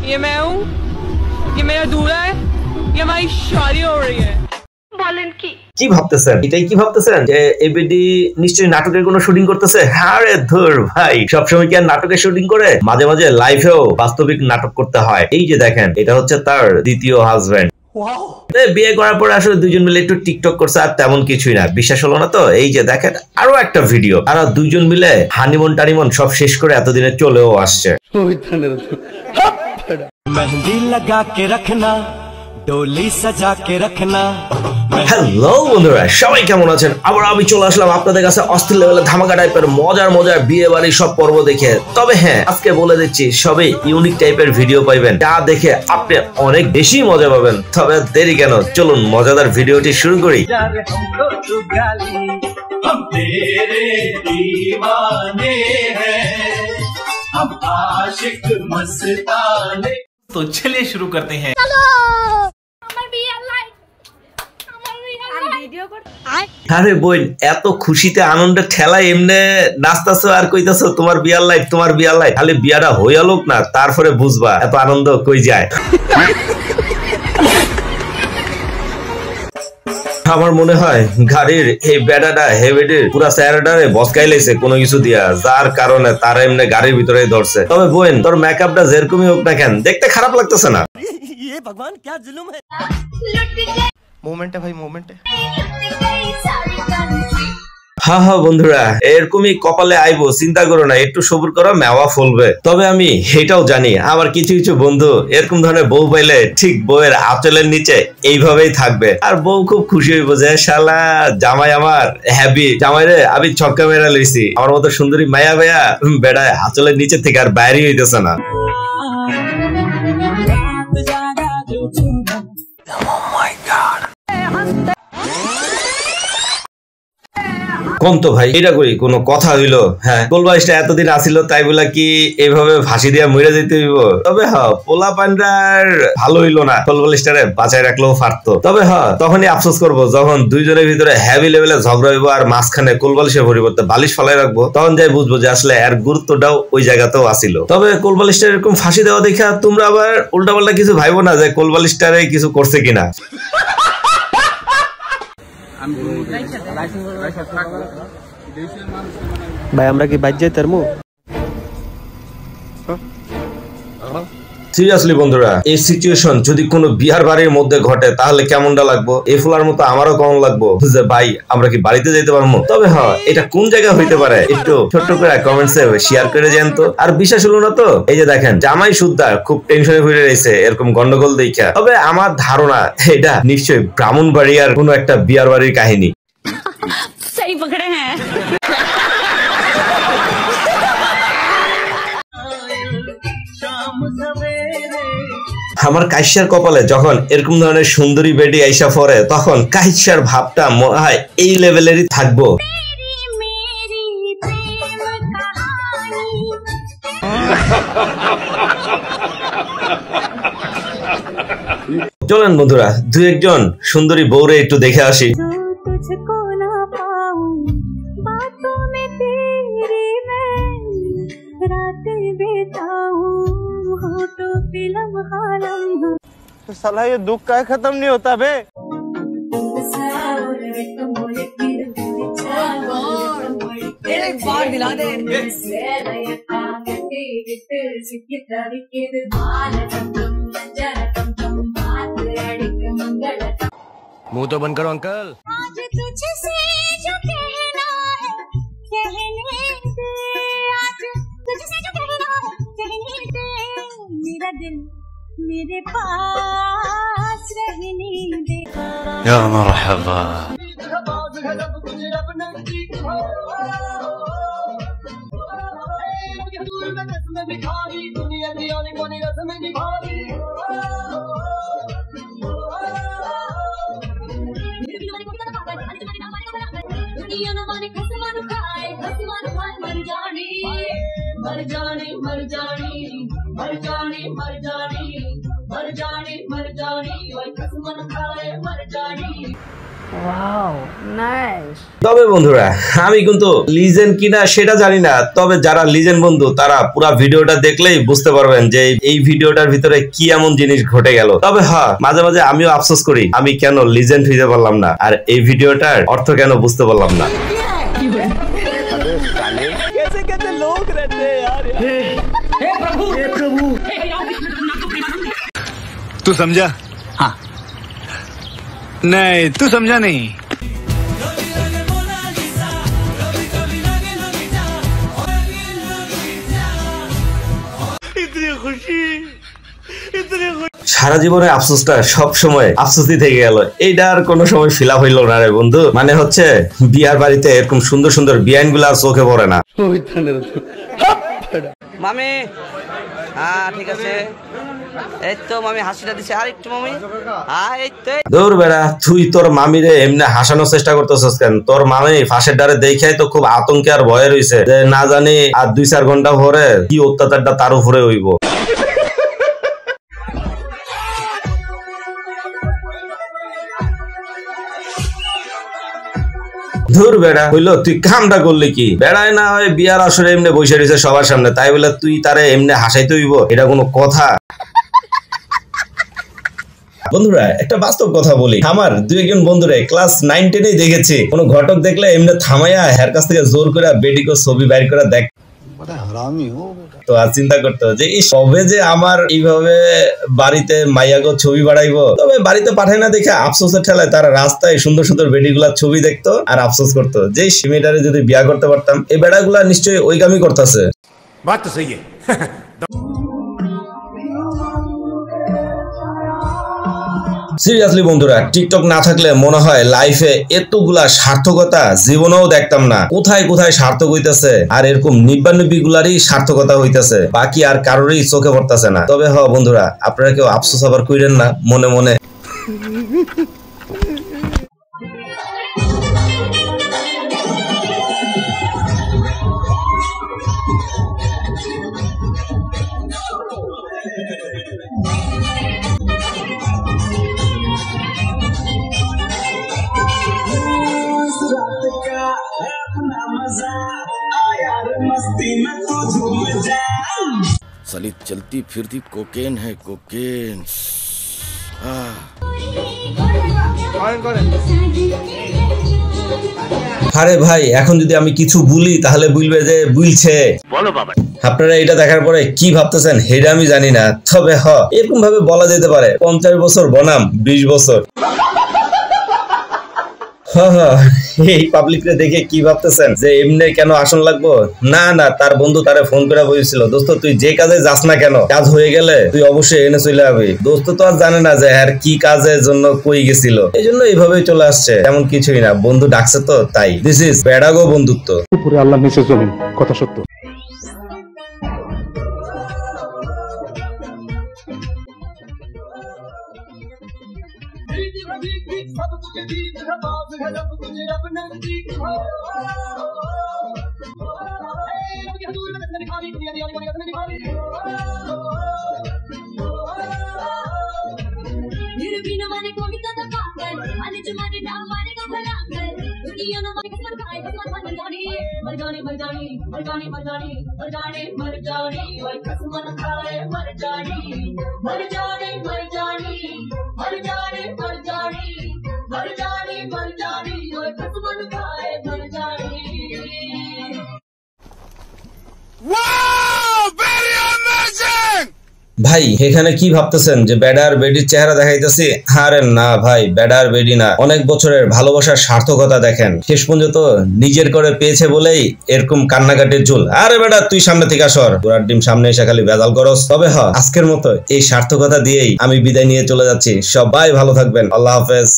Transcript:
ये मैं हूँ, ये मेरा दूल्हा है, ये हमारी शादी हो रही है। বলেন কি ভাবতেছেন? এটাই কি ভাবতেছেন যে এবিডি নিশ্চয়ই নাটকের কোনো শুটিং করতেছে? আরে ধুর ভাই, সবসময় কি আর নাটকের শুটিং করে? মাঝে মাঝে লাইফেও বাস্তবিক নাটক করতে হয়। এই যে দেখেন, এটা হচ্ছে তার দ্বিতীয় হাজবেন্ড। বিয়ে করার পর আসলে দুইজন মিলে একটু টিকটক করছে, আর তেমন কিছুই না। বিশ্বাস হলো না তো? এই যে দেখেন আরো একটা ভিডিও, আর দুইজন মিলে হানিমুন টানিমুন সব শেষ করে এতদিনে চলেও আসছে। মেহেন্দি লাগা কে রাখনা, ডোলি সাজা কে রাখনা। হ্যালো বন্ধুরা, সবাই কেমন আছেন? আবার আমি চলে আসলাম আপনাদের কাছে অস্থির লেভেলে ধামাকা টাইপের মজার বিয়ে বাড়ির সব পর্ব দেখে। তবে হ্যাঁ, আজকে বলে দিচ্ছি সবই ইউনিক টাইপের ভিডিও পাইবেন, যা দেখে আপনি অনেক বেশি মজা পাবেন। তবে দেরি কেন, চলুন মজাদার ভিডিওটি শুরু করি। तो चलिए शुरू करते हैं। আরে বোন, এত খুশিতে আনন্দে ঠেলায় এমনে নাচতাছো আর কইতাছো তোমার বিয়ার লাইফ, তোমার বিয়ার লাইফ। খালি বিয়াটা হইয়া লোক না, তারপরে বুঝবা এত আনন্দ কই যায়। আমার মনে হয় গাড়ির এই বেড়াটা হেভিডির পুরা স্যারাডারে বসকাই লাইছে কোনো কিছু দিয়া, যার কারণে তারা এমনি গাড়ির ভিতরে ধরছে। তবে বোন, তোর মেকআপটা যেরকমই হোক না কেন, দেখতে খারাপ লাগতেছে না। ये भगवान क्या जुल्म है। मोमेंट है भाई, मोमेंट है। হ্যাঁ হ্যাঁ বন্ধুরা, এরকমই কপালে আইবো, চিন্তা করো না, একটু সবুর করো, মেওয়া ফলবে। তবে আমি এটাও জানি আমার কিছু কিছু বন্ধু এরকম ধরনের বউ পাইলে ঠিক বউয়ের আঁচলের নিচে এইভাবেই থাকবে, আর বউ খুব খুশি হইব যে শালা জামাই আমার হ্যাপি, জামাই রে আমি ছক্কা মেরা লইছি, আমার মতো সুন্দরী মায়া ভাইয়া বেড়ায় আঁচলের নিচে থেকে আর বাইরে হইতেছে না। কোন তো ভাই, এটা করি কোনো কথা হইলো? হ্যাঁ, কোলবালিশটা এতদিন আসিল তাই বলা কি এইভাবে ফাঁসি দিয়া মরে যেতে হইব? তবে হ্যাঁ, পোলা পান্ডার ভালো হইলো না, কোলবালিশটারে বাঁচাই রাখলেও পারতো। তবে হ্যাঁ, তখনই আফসোস করবো যখন দুইজনের ভিতরে হেভি লেভেলে ঝগড়া হইব আর মাঝখানে কোলবালিশের পরিবর্তে বালিশ ফালাই রাখবো, তখন যাই বুঝবো যে আসলে এর গুরুত্বটাও ওই জায়গাতেও আসিল। তবে কোলবালিশটা এরকম ফাঁসি দেওয়া দেখা তোমরা আবার উল্টাপাল্টা কিছু ভাইবো না যে কোলবালিশটারে কিছু করছে কিনা। ভাই আমরা কি বাইক যাইতার মু? সিরিয়াসলি বন্ধুরা, এই সিচুয়েশন যদি কোনো বিহার বাড়ির মধ্যে ঘটে তাহলে কেমনটা লাগবো? এই ফুলার মতো আমারও কেমন লাগবো যে ভাই আমরা কি বাড়িতে যেতে পারবো? তবে হ্যাঁ, এটা কোন জায়গায় হইতে পারে একটু ছোট্ট করে কমেন্টসে শেয়ার করে যান তো। আর বিশ্বাস হলো না তো? এই যে দেখেন জামাই সুদ্দা খুব টেনশনে পড়ে রয়েছে এরকম গন্ডগোল দেখা। তবে আমার ধারণা এটা নিশ্চয়ই ব্রাহ্মণবাড়িয়ার কোনো একটা বিয়ার বাড়ির কাহিনী। सही पकड़े हैं। আমার কাইসার কপালে যখন এরকম ধরনের সুন্দরী বেডি আইসা পড়ে, তখন কাইসার ভাবটা মনে হয় এই লেভেলেরই থাকবো। চলেন বন্ধুরা, দু একজন সুন্দরী বউরে একটু দেখে আসি। तो साला ये दुख का खत्म नहीं होता बे। एक बार दिला दे। मुंह तो बंद करो अंकल। आज तुझसे जो कहना है कहने दे, आज तुझसे जो कहना है कहने दे, मेरा दिल मेरे पास रहने दे। या मरहबा। मर जाने मर जाने मर जाने मर जाने তবে বন্ধুরা আমি কিন্তু লিজেন্ড কিনা সেটা জানি না, তবে যারা লিজেন্ড বন্ধু তারা পুরো ভিডিওটা দেখলেই বুঝতে পারবেন যে এই ভিডিওটার ভিতরে কি এমন জিনিস ঘটে গেল। তবে হ্যাঁ, মাঝে মাঝে আমিও আফসোস করি আমি কেন লিজেন্ড হইতে পারলাম না, আর এই ভিডিওটার অর্থ কেন বুঝতে পারলাম না। तू समझा? हाँ। नहीं तू समझा नहीं। সারা জীবনে আফসোসটা সব সময় আফসোসই থেকে গেল, এইটা আর কোনো সময় ফিল আপ হইল না রে বন্ধু। মানে হচ্ছে বিয়ার বাড়িতে এরকম সুন্দর সুন্দর বিয়াইন গুলা চোখে পড়ে না। মামি হ্যাঁ ঠিক আছে, এই তো মামি হাসিটা দিছে, আর একটু মামি হ্যাঁ এই তো। দূর বেড়া, তুই তোর মামিরে এমনি হাসানোর চেষ্টা করতেছিস কেন? তোর মামি ফাঁসের ডারে দেখাই তো খুব আতঙ্কে আর ভয়ে রইছে যে না জানি আর 2-4 ঘন্টা পরে কি অত্যাচারটা তার উপরে হইব। ধুর বেড়া, হইলো তুই কামটা করলি কি? বেড়ায় না হয় বিয়ার আসরে এমনি বসে রয়েছে সবার সামনে, তাই বলে তুই তারে এমনি হাসাইতে হইব? এটা কোনো কথা? বন্ধুরা একটা বাস্তব কথা বলি, আমার 2-1 বন্ধুরে ক্লাস 9-10 দেখেছি কোন ঘটক দেখলে এমনি থামাইয়া হের কাছ থেকে জোর করে বেডিকো ছবি বাইর করে দেখ। তো আর চিন্তা করতো যে এই সবে যে আমার এইভাবে বাড়িতে মাইয়াগো ছবি বাড়াইবো, তবে বাড়িতে পাঠায় না দেখে আফসোসের ঠেলায় তারা রাস্তায় সুন্দর সুন্দর বেডিগুলার ছবি দেখতো আর আফসোস করতো যে সিমেটারে যদি বিয়া করতে পারতাম। এই বেড়াগুলা নিশ্চয়ই ওই কামই করতেছে। बात तो सही है। সিরিয়াসলি বন্ধুরা, টিকটক না থাকলে মনে হয় লাইফে এতগুলা সার্থকতা জীবনেও দেখতাম না। কোথায় কোথায় সার্থক হইতেছে, আর এরকম 99 গুলারই সার্থকতা হইতেছে, বাকি আর কারোরই চোখে পড়তেছে না। তবে হ বন্ধুরা, আপনারা কেউ আফসোস আবার কইরেন না মনে মনে। साली चलती फिरती कोकेन है कोकेन। আরে ভাই, এখন যদি আমি কিছু বলি তাহলে বলবে যে বুঝছে। বলো বাবা। আপনারা এটা দেখার পরে কি ভাবতেছেন সেটা আমি জানি না, তবে এরকম ভাবে বলা যেতে পারে 50 বছর বনাম 20 বছর। এই পাবলিকরে দেখে কি ভাবতেছেন যে এমনি কেন আসন লাগবো? না না, তার বন্ধু তারে ফোন করে বলেছিল, দোস্ত তুই যে কাজে যাস না কেন, কাজ হয়ে গেলে তুই অবশ্যই এনে চলে যাবি। দোস্ত তো আর জানে না যে আর কি কাজের জন্য কই গেছিল, এই জন্য এইভাবেই চলে আসছে, তেমন কিছুই না। বন্ধু ডাকছে তো তাই। দিস ইজ বেড়াগো বন্ধুত্ব। উপরে আল্লাহ নিচে জমিন, কথা সত্য। ভাই এখানে কি ভাবতেছেন যে বেডার বেডির চেহারা দেখাইতেছি? আরে না ভাই, বেডার বেডি না, অনেক বছরের ভালোবাসার সার্থকতা দেখেন। শেষ পর্যন্ত নিজের করে পেয়েছে বলেই এরকম কান্নাকাটির ঝুল। আরে বেডা তুই সামনে থেকে সর, ঘোড়ার ডিম সামনে এসে খালি ভেজাল করস। তবে আজকের মতো এই সার্থকতা দিয়েই আমি বিদায় নিয়ে চলে যাচ্ছি। সবাই ভালো থাকবেন, আল্লাহ হাফেজ।